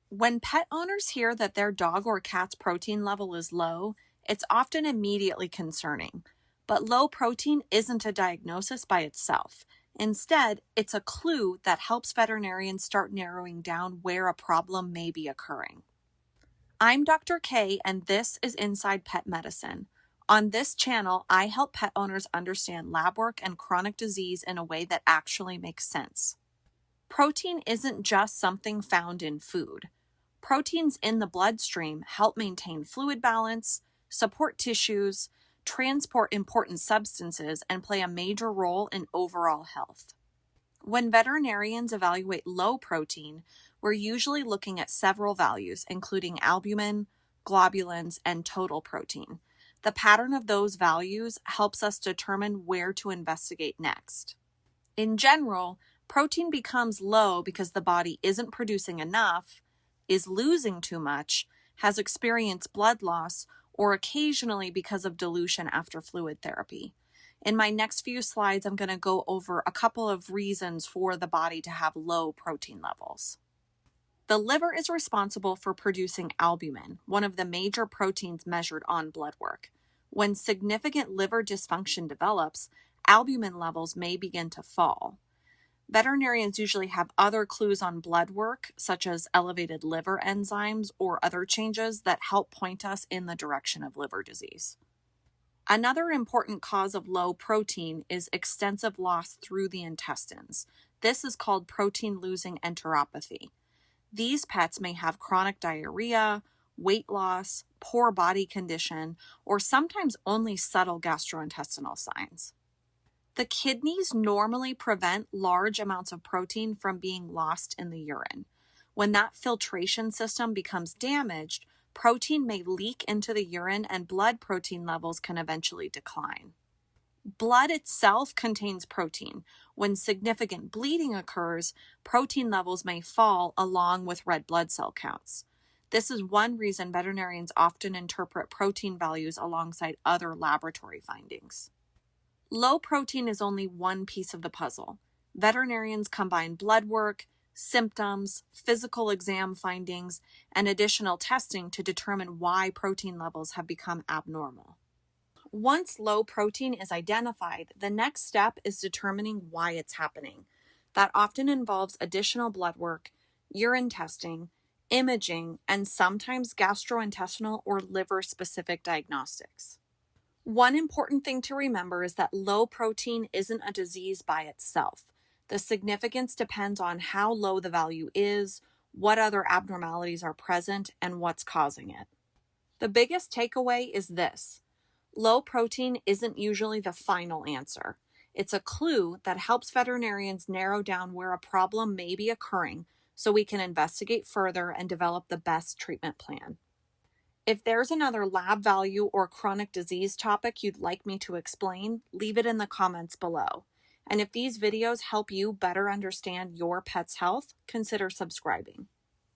When pet owners hear that their dog or cat's protein level is low, it's often immediately concerning. But low protein isn't a diagnosis by itself. Instead, it's a clue that helps veterinarians start narrowing down where a problem may be occurring. I'm Dr. K, and this is Inside Pet Medicine. On this channel, I help pet owners understand lab work and chronic disease in a way that actually makes sense. Protein isn't just something found in food. Proteins in the bloodstream help maintain fluid balance, support tissues, transport important substances, and play a major role in overall health. When veterinarians evaluate low protein, we're usually looking at several values, including albumin, globulins, and total protein. The pattern of those values helps us determine where to investigate next. In general, protein becomes low because the body isn't producing enough, is losing too much, has experienced blood loss, or occasionally because of dilution after fluid therapy. In my next few slides, I'm going to go over a couple of reasons for the body to have low protein levels. The liver is responsible for producing albumin, one of the major proteins measured on blood work. When significant liver dysfunction develops, albumin levels may begin to fall. Veterinarians usually have other clues on blood work, such as elevated liver enzymes or other changes that help point us in the direction of liver disease. Another important cause of low protein is extensive loss through the intestines. This is called protein-losing enteropathy. These pets may have chronic diarrhea, weight loss, poor body condition, or sometimes only subtle gastrointestinal signs. The kidneys normally prevent large amounts of protein from being lost in the urine. When that filtration system becomes damaged, protein may leak into the urine and blood protein levels can eventually decline. Blood itself contains protein. When significant bleeding occurs, protein levels may fall along with red blood cell counts. This is one reason veterinarians often interpret protein values alongside other laboratory findings. Low protein is only one piece of the puzzle. Veterinarians combine blood work, symptoms, physical exam findings, and additional testing to determine why protein levels have become abnormal. Once low protein is identified, the next step is determining why it's happening. That often involves additional blood work, urine testing, imaging, and sometimes gastrointestinal or liver-specific diagnostics. One important thing to remember is that low protein isn't a disease by itself. The significance depends on how low the value is, what other abnormalities are present, and what's causing it. The biggest takeaway is this: low protein isn't usually the final answer. It's a clue that helps veterinarians narrow down where a problem may be occurring so we can investigate further and develop the best treatment plan. If there's another lab value or chronic disease topic you'd like me to explain, leave it in the comments below. And if these videos help you better understand your pet's health, consider subscribing.